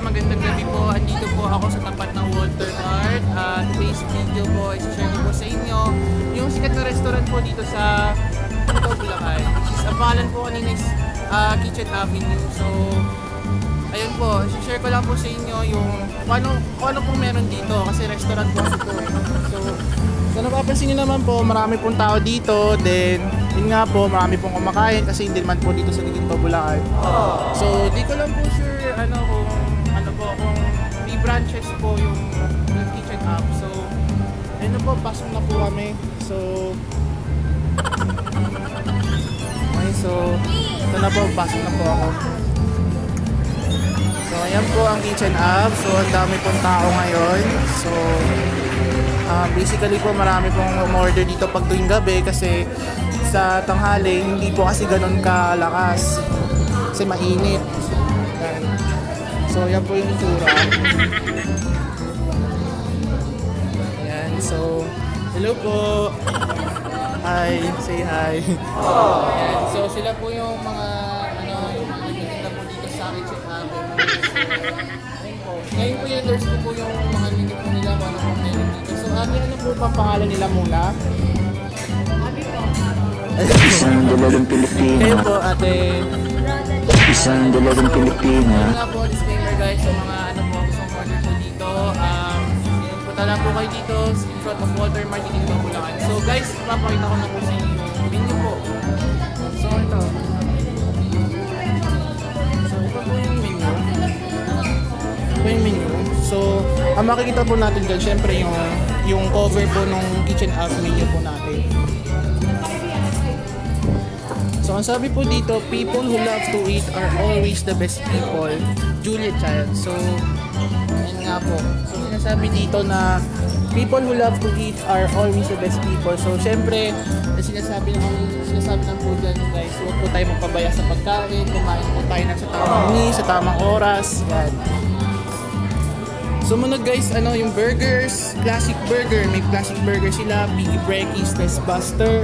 magandang gabi po. Andito po ako sa tapat ng Walter Mart. Today's video po, i-share ko po sa inyo yung sikat na restaurant po dito sa Bulacan. Ang pangalan po kanina is Kitchen Avenue. So, ayun po, i-share ko lang po sa inyo yung kung ano pong meron dito kasi restaurant po ito. So napapansin nyo naman po, marami pong tao dito. Then, yun nga po, marami pong kumakain kasi hindi naman po dito sa Guiguinto, Bulacan. So, di ko lang po sure kung may branches po yung kitchen app. So, ayun na po, pasok na po kami. So, ito na po, pasok na po ako. So, ayan po ang kitchen app. So, ang dami pong tao ngayon. So, basically po marami pong umorder dito pag tuwing gabi kasi sa tanghali hindi po kasi ganun kalakas kasi mainit. So yan po yung itsura. Ayan, so hello po. Hi, say hi. Ayan, so sila po yung mga nagtitinda po dito sa kitchen avenue. Ngayon po yung endorse ko po yung mga menu po nila kung ano po meron dito. So ano po pang pangalan nila muna? Isang dalagang Pilipina. Kayo po ate. Isang dalagang Pilipina. Nga po, disclaimer guys, sa mga po gustong order po dito. Punta lang po kayo dito sa front of Walter Mart dito po Bulacan. So guys, papakita ko na po sa inyo yung menu po. So ito. So ito po yung menu. So, ang makikita po natin dyan, syempre yung cover po ng kitchen app menu po natin. So, ang sabi po dito, people who love to eat are always the best people. Julia Child. So, yan nga po. So, sinasabi dito na people who love to eat are always the best people. So, syempre, sinasabi lang po dyan guys, huwag po tayo magpabaya sa pagkain, kumain po tayo sa tamang sa tamang oras. Yan. Sumunod guys, yung burgers, classic burger. May classic burger sila, Biggie Brekkies, Test Buster,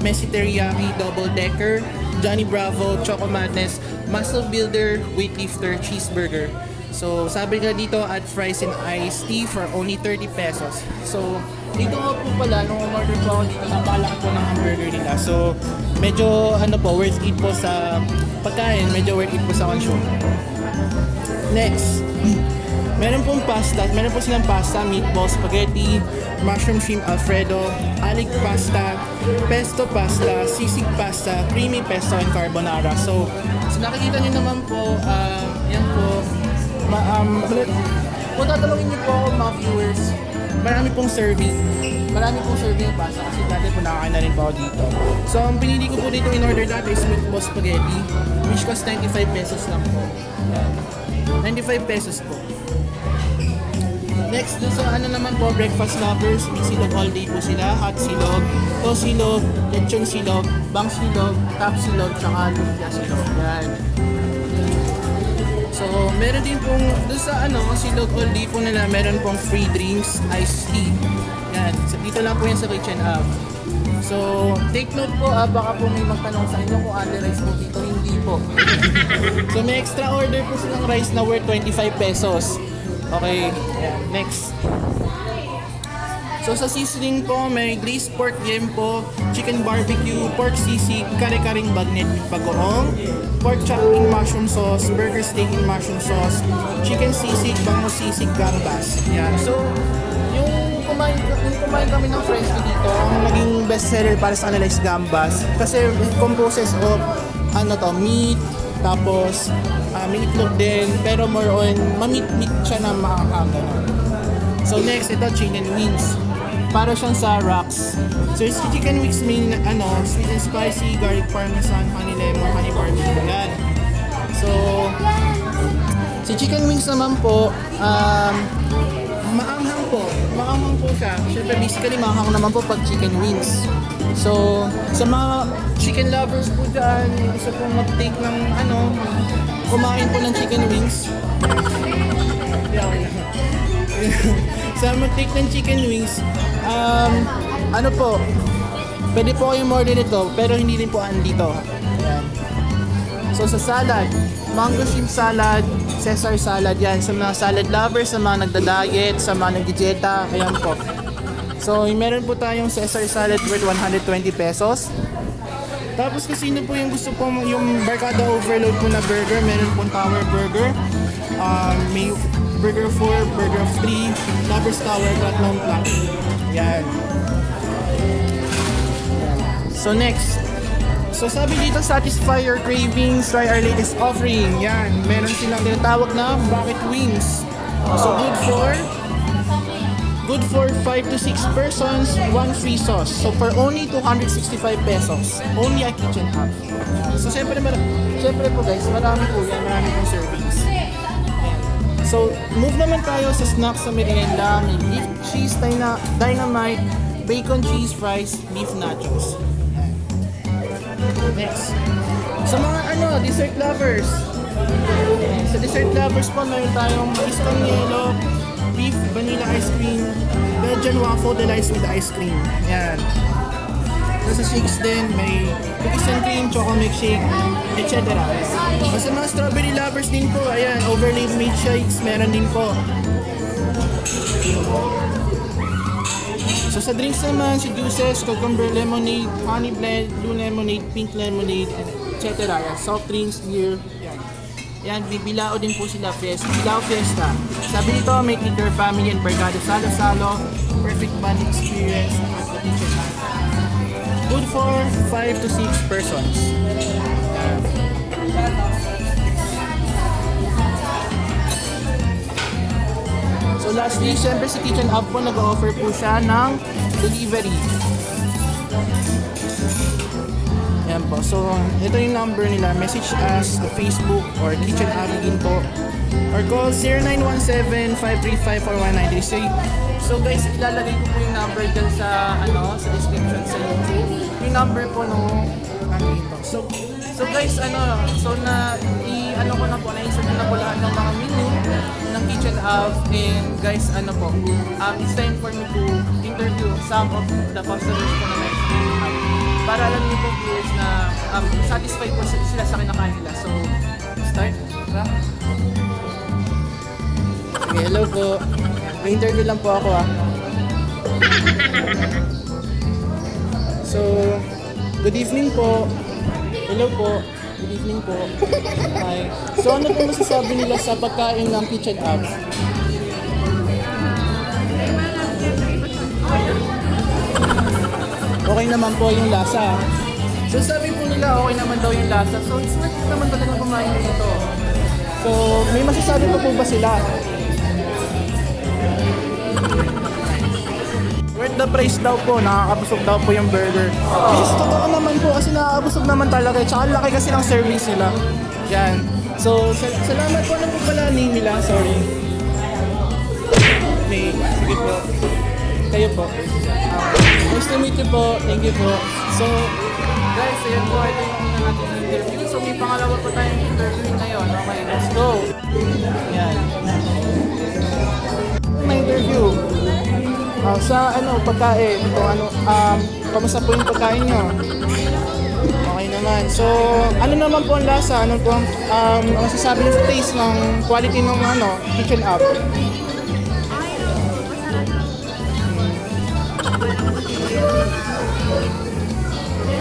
Messi Teriyaki, Double Decker, Johnny Bravo, Choco Madness, Muscle Builder, Weightlifter, Cheeseburger. So sabi nga dito, add fries and iced tea for only 30 pesos. So dito nga po pala, nung order po ako dito, napakalaki po ng hamburger nila. So medyo worth it po sa pagkain, medyo worth it po sa consume. Next. Meron po silang pasta, meatball, spaghetti, mushroom shrimp alfredo, alig pasta, pesto pasta, sisig pasta, creamy pesto, and carbonara. So nakikita nyo naman po, yan po, kung tatanungin nyo po ako mga viewers, marami pong serving pasta kasi dati po nakakain na rin po ako dito. So ang pinili ko po dito in order dati is meatball spaghetti, which cost 95 pesos lang po. Yan. 95 pesos po. Next, dun sa naman po, breakfast lovers, may silog all day po sila, hot silog, to silog, lechon silog, bang silog, tap silog, tsaka lumpia silog. Yan. So, meron din pong, dun sa silog all day po nila, meron pong free drinks, iced tea. Yan. So, dito lang po yan sa kitchen app. So, take note po, baka po may magtanong sa inyo kung only rice po dito, hindi po. So, may extra order po silang rice na worth 25 pesos. Okay, yeah. Next. So sa seasoning po, may glazed pork gem po, chicken barbecue, pork sisig, kare-karing bagnet with bagoong, pork chop in mushroom sauce, burger steak in mushroom sauce, chicken sisig, bango sisig, gambas. Yan. So, yung kumain kami ng friends ko dito, ang naging best seller para sa kanila is gambas. Kasi composes of meat, tapos may itlog din, pero more on mamit-mit siya na makakagano. So next, ito chicken wings. Para siyang sa rocks. So yung chicken wings may sweet and spicy, garlic parmesan, honey lemon, honey barbecue. Yan. So si chicken wings naman po, maanghang po siya. Siyempre basically maanghang naman po pag chicken wings. So sa mga chicken lovers po dyan, gusto pong mag-take ng kumain po ng chicken wings. Sa mag-take ng chicken wings, pwede po kayong order nito, pero hindi rin po andito. Ayan. So sa salad, mango shrimp salad, Caesar salad yan. Sa mga salad lovers, sa mga nagda-diet, sa mga nag-dieta, ayan po. So, meron po tayong Caesar salad worth 120 pesos. Tapos kung sino po yung gusto po yung Barkada Overload po na burger, meron po Tower Burger. May Burger 4, Burger 3, Lovers Tower, Platinum Plank. Yan. So next. So sabi dito, satisfy your cravings, try our latest offering. Yan. Meron silang tinatawag na bucket wings. So good for 5 to 6 persons, 1 free sauce. So for only 265 pesos. Only a kitchen hub. So syempre po guys, marami po yan, marami pong servings. So, move naman tayo sa snacks sa merienda. May beef cheese dynamite, bacon cheese fries, beef nachos. Next. Sa mga dessert lovers. Sa dessert lovers po, meron tayong Eastern Yellow, beef vanilla ice cream, Belgian waffle delights with ice cream. Yan. Sa shakes din, may cookies and cream, choco milkshake, etc. Sa mga strawberry lovers din po, ayan, overlaid milk shakes, meron din po. So sa drinks naman, si juices, cucumber lemonade, honey blend, blue lemonade, pink lemonade, etc. Yan, soft drinks, beer, yan. Yan, bibilao din po sila, Bilao Fiesta. Sabi nito, make it your family and Barkada Salo-Salo, perfect bonding experience at the kitchen. Good for 5 to 6 persons. So lastly, syempre si Kitchen Hub po nag-offer po siya ng delivery. Yan po. So ito yung number nila. Message us sa Facebook or Kitchen Hub Guiguinto or call 0917-535-4193. So guys, ilalagay ko po yung number dyan sa sa description sa YouTube. Yung number po nung dito. So guys, so ko na po, na-insert na po lahat ng mga menu ng Kitchen Hub, and guys, it's time for me to interview some of the customers po na may Kitchen Hub. Para alam niyo po viewers na satisfied po sila sa kinakain nila. So, start. Tara. Okay, hello po. May interview lang po ako So, good evening po. Hello po. Good evening po. Hi. So, ano po masasabi nila sa pagkain ng Kitchen Hub? Okay naman po yung lasa. So, sabi po nila okay naman daw yung lasa. So, it's worth it naman talaga kumain dito. So, may masasabi po ba sila? Worth the price daw po, nakakabusog daw po yung burger. Kasi totoo naman po kasi nakakabusog naman talaga. Tsaka laki kasi ng service nila. Yan. So, salamat po. Ano po pala name nila? Sorry. May, sige po. Kayo po. Nice to meet you po. Thank you po. So, guys, ayan po. Ito yung una natin interview. So, may pangalawa po tayong interview ngayon. Okay, let's go. Yan. May interview. Sa pagkain, kamusta po yung pagkain nyo? Okay naman. So, ano naman po ang lasa? Ano po ang masasabi nyo sa taste ng quality ng Kitchen Hub?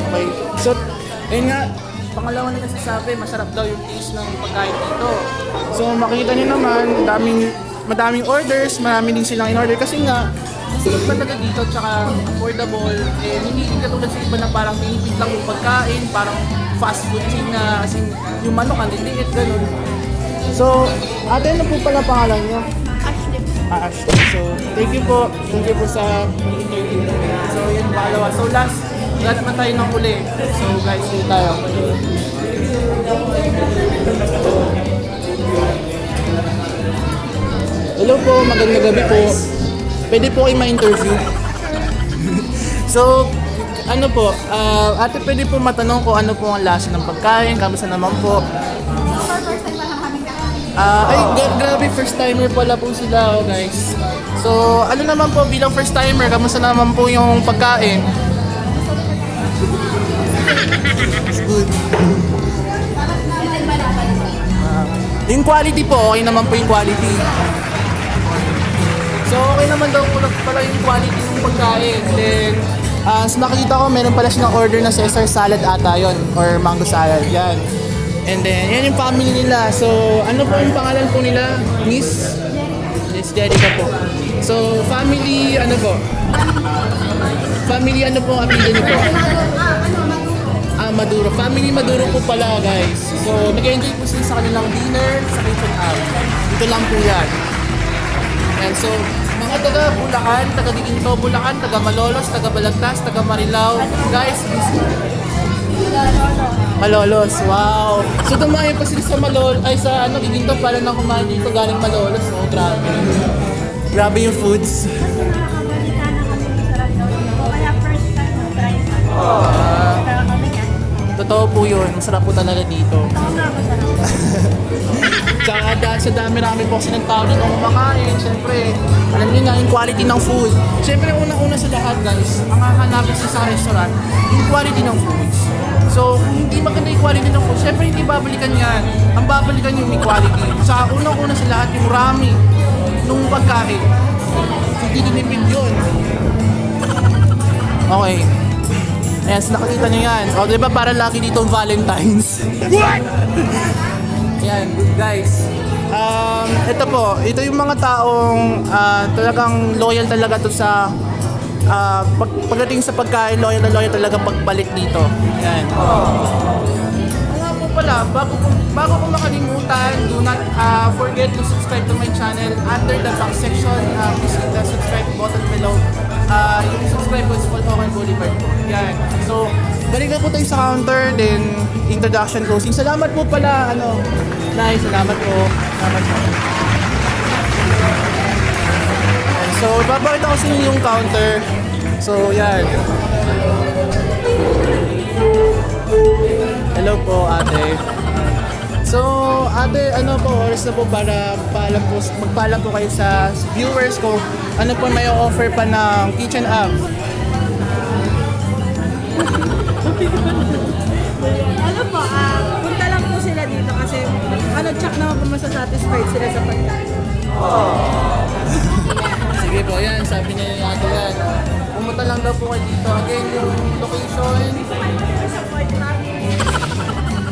Okay. So, ayun nga, pangalawa na nasasabi, masarap daw yung taste ng pagkain dito. So, makita nyo naman, madaming orders, marami din silang in-order kasi nga, masarap talaga dito, tsaka affordable. Hindi katulad sa iba na parang pinipit lang yung pagkain, parang fast food chain na as in, yung manok ang liliit, gano'n. So, ate, ano po pala pangalan niyo? Ashley. Ashley. So, thank you po. Thank you po sa interview. So, yun, pangalawa. So, last, wala naman tayo ng huli. So, guys, dito tayo. Hello po, magandang gabi po. Pwede po kayo ma-interview. So, ate, pwede po matanong ko ano po ang lasa ng pagkain, kamusta naman po? Grabe, first timer pala po sila, guys. So, ano naman po bilang first timer, kamusta naman po yung pagkain? It's good. Yung quality po, okay naman po yung quality. So okay naman daw po pala yung quality ng pagkain. Then, as nakita ko, meron pala siya order na Caesar salad ata yon or mango salad. Yan. And then, yan yung family nila. So, ano po yung pangalan po nila? Miss Jerica po. So, family, ano po? Family, ano po ang apelyido niyo po? Maduro. Family Maduro po pala, guys. So, nag-enjoy po sila sa kanilang dinner sa kitchen out. Ito lang po yan. And so, mga taga Bulacan, taga Guiguinto, Bulacan, taga Malolos, taga Balagtas, taga Marilao. Guys, Malolos, wow. So, dumayo pa sila sa sa Guiguinto pala nang kumain dito galing Malolos. Oh, grabe. Grabe yung foods. Kaya first time mo try sa Kaya kami yan. Totoo po yun. Masarap po talaga dito. Sobrang masarap. Tsaka dahil sa dami-rami po kasi ng tao dito kumakain, syempre, alam niyo na yung quality ng food. Syempre, una-una sa lahat guys, ang hahanapin sa restaurant, yung quality ng foods. So, kung hindi maganda yung quality ng food, syempre hindi babalikan yan. Ang babalikan yung may quality. Tsaka unang-una sa lahat, yung rami nung pagkain. Hindi dinipid yun. Okay. Ayan, so nakikita nyo yan. O, diba para lagi dito Valentine's? What? Ayan, guys. Ito po, ito yung mga taong talagang loyal talaga to sa pagdating sa pagkain, loyal na loyal talaga pagbalik dito. Ayan. Nga po pala, bago ko makalimutan, do not forget to subscribe to my channel. Under the back section, please hit the subscribe button below. Yung subscribe ko is Bulacan Boulevard po. Yan. So, balik na po tayo sa counter, then introduction closing. Salamat po pala, Nay, salamat po. Salamat po. And so, babakita ko sa inyo yung counter. So, yan. Hello po, ate. So, ate, oras na po para magpaalam po kayo sa viewers ko. Ano po may offer pa ng kitchen app? Ano po, punta lang po sila dito kasi check naman po masasatisfied sila sa pagkain. Sige po, yan. Sabi niya yung ate yan. Pumunta lang daw po kayo dito. Again, yung location.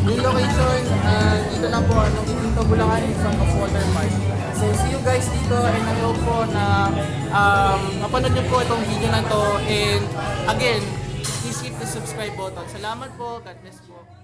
Yung location, dito lang po, Guiguinto, Bulacan, in front of Waterpark. So, see you guys dito and I hope po na mapanood niyo po itong video na to and again, please hit the subscribe button. Salamat po. God bless po.